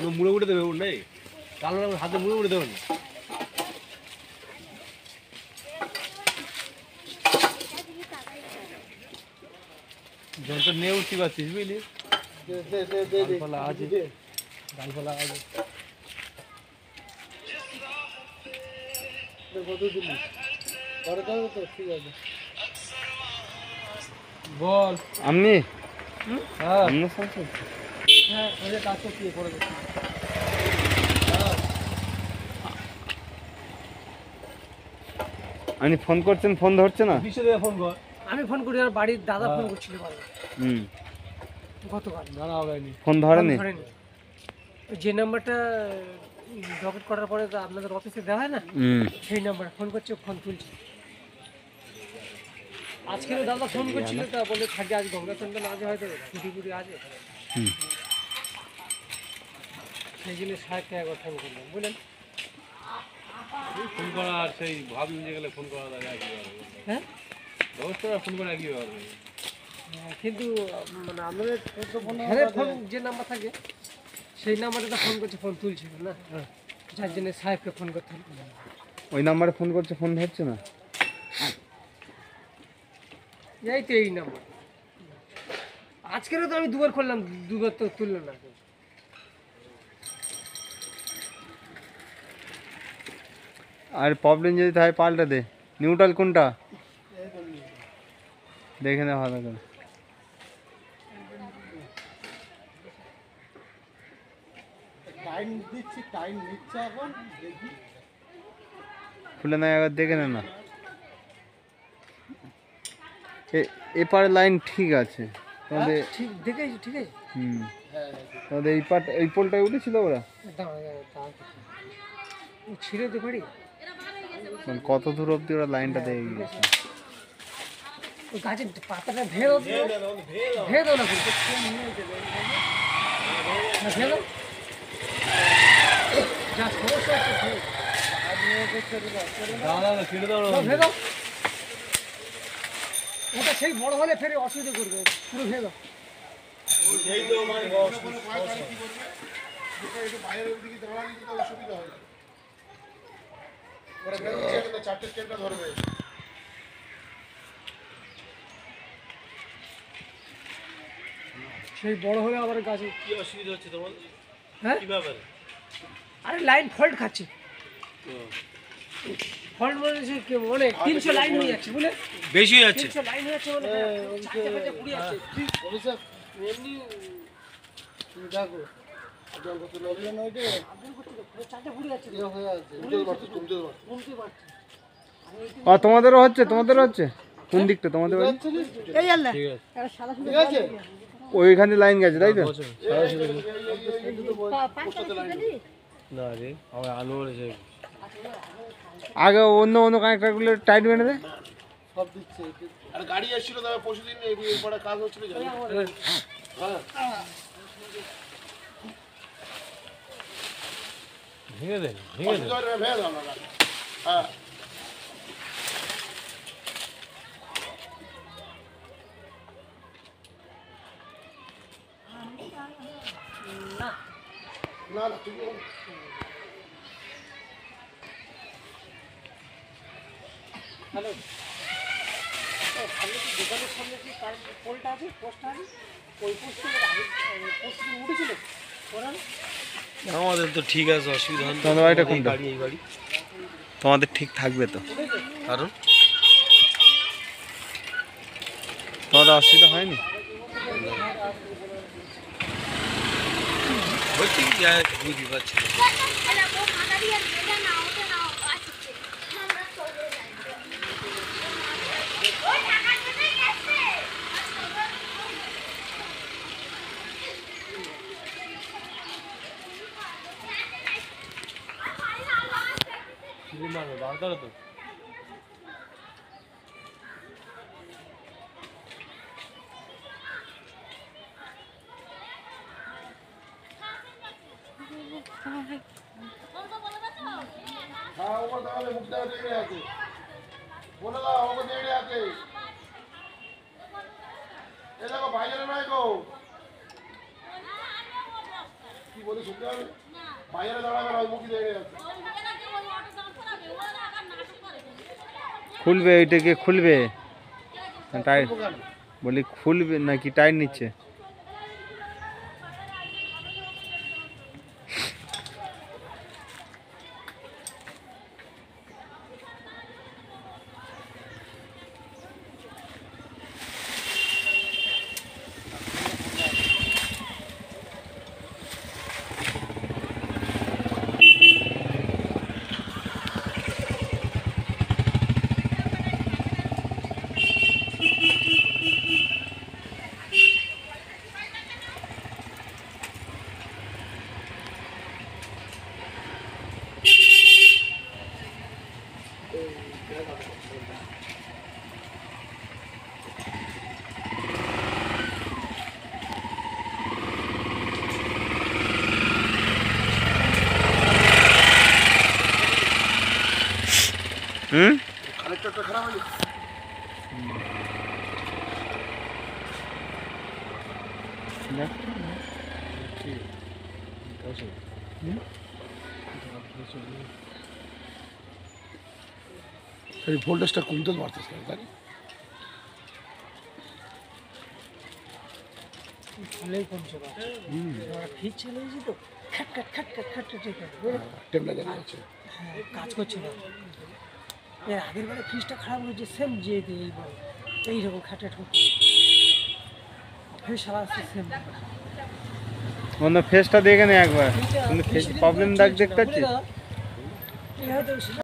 আপনি মুড়ে উঠে দেবে নেই কালো হাতে মুড়ে উঠে দেবেন না যত নিয়ে উঠতে পারছিস বুঝলি ডালপালা আছে ডালপালা আছে কত দিলি পরে তো ঠিক আছে বল আপনি হ্যাঁ আপনার সাথে হ্যাঁ ওই কাজ তো কি করে আপনি ফোন করছেন ফোন ধরছে না বিশ্ব দিয়ে ফোন কর আমি ফোন করি আর বাড়ির দাদা ফোন করছিল বারবার গতকাল জানা হয়নি ফোন ধরেনি ধরেনি যে নাম্বারটা ডকেট করার পরে তো আপনাদের অফিসে দেওয়া হয় না সেই নাম্বার ফোন করছে ফোন তুলছে আজকেও দাদা ফোন করছিল তা বলে থাকে আজ গঙ্গা চন্দন আজ হয়তো ছুটি ফুটি আছে সেই জন্য 60 টাকা করে ফোন করলাম বুঝলেন ফোন করা আর সেই ভাব নিয়ে গেলে ফোন করা যায় একইভাবে হ্যাঁ ব্যবস্থা ফোন করা একইভাবে কিন্তু মানে আমাদের ফোন যে নাম্বার থাকে সেই নাম্বারে ফোন করছে ফোন তুলছিল না যার জন্য সাহেবকে ফোন করতে হলো ওই নাম্বারে ফোন করছে ফোন ধরছে না এই তো এই নাম্বার আজকেরও তো আমি দুবার করলাম দুবার তো তুললো না আর প্রবলেম যদি তাই পাল্টা দে নিউট্রাল কোনটা দেখে নে ভালো করে টাইম দিচ্ছি টাইম নিচ্ছে এখন দেখি খুলে না একবার দেখে নে না এপারে লাইন ঠিক আছে তোমাদের ঠিক দেখেছি ঠিক আছে তোমাদের এই পোলটায় উঠেছিল ওরা ছিঁড়ে তো পারি মানে কত দূর অবধি ওরা লাইনটা দেখে গিয়েছে ওই গাছের পাতাটা ভেঙে দাও ভেঙে দাও না ভেঙে দাও যা সমস্যা ভেঙে দাও ওটা সেই বড় হলে ফের অসুবিধা করবে পুরো ভেঙে দাও সেই বড় হলে আবার গাছে কি অসুবিধা হচ্ছে তোমার হ্যাঁ কি ব্যাপার আরে লাইন ফল্ট খাচ্ছে ফল্ট মানে অনেক 300 লাইন হয়ে যাচ্ছে বুঝলে বেশি হয়ে যাচ্ছে 300 লাইন হয়ে যাচ্ছে মানে চারটে পুড়ে যাচ্ছে এমনি দেখো জল কত লাগলো না ওইটা চারটে পুড়ে যাচ্ছে হয়ে আছে কমতে পারছে তোমাদেরও হচ্ছে কোন দিকটা তোমাদের বাড়ি এই আল্লাহ ঠিক আছে সাদা ঠিক আছে ওইখানে লাইন গেছে তাই তো না রে আমার আলো রয়েছে আগে অন্য অন্য কানেক্টারগুলো টাইট বেঁধে দে সব দিচ্ছে আর গাড়ি এসেছিল তবে পরশুদিন এই পাড়া কাজ হচ্ছিল জানি হ্যাঁ ভেঙে দেন ভেঙে দেন হ্যাঁ না না তুমি হ্যালো সামনে কি দোকানের সামনে কি পোলটা আছে পোস্টটা আছে ওই পোস্টে উঠেছিল ওরা আমাদের তো ঠিক আছে অসুবিধা হয় না তোমাদের বাড়িটা কোনটা গাড়ি এই গাড়ি তোমাদের ঠিক থাকবে তো কারণ তোমাদের অসুবিধা হয়নি হচ্ছে কি বুঝতে পারছি বারো তো हाँ वो दाल मुक्ता दे रहे आके बोला ला वो दे रहे आके ये देखो भाई जन भाई को বলে শুনতে হবে বাইরে দাঁড়াবে না, ওই মুখি দেখে যাচ্ছে। খুলবে ওইটাকে, খুলবে টায়ার, বলি খুলবে নাকি টায়ার নিচ্ছে? হুম, কানেক্টরটা খারাপ হয়ে গেছে। এই ভোল্টেজটা কমতে পারতেছে না, তাই না? ফুলেই কমছে না ফিজ চলে গেছে তো খাটকাট খাটকাট খাটকাট টেম্পারেচার আছে। হ্যাঁ কাজ করছে না। এর আগের বারে ফ্রিজটা খারাপ হয়েছে সেম যে এইবারে এইরকম খাটকাট হচ্ছে ফ্রিজ সারা আসছে সেম। অন্য ফেসটা দেখে নে একবার, কিন্তু ফেস প্রবলেম দাগ দেখতে পাচ্ছিস? এই হয়তো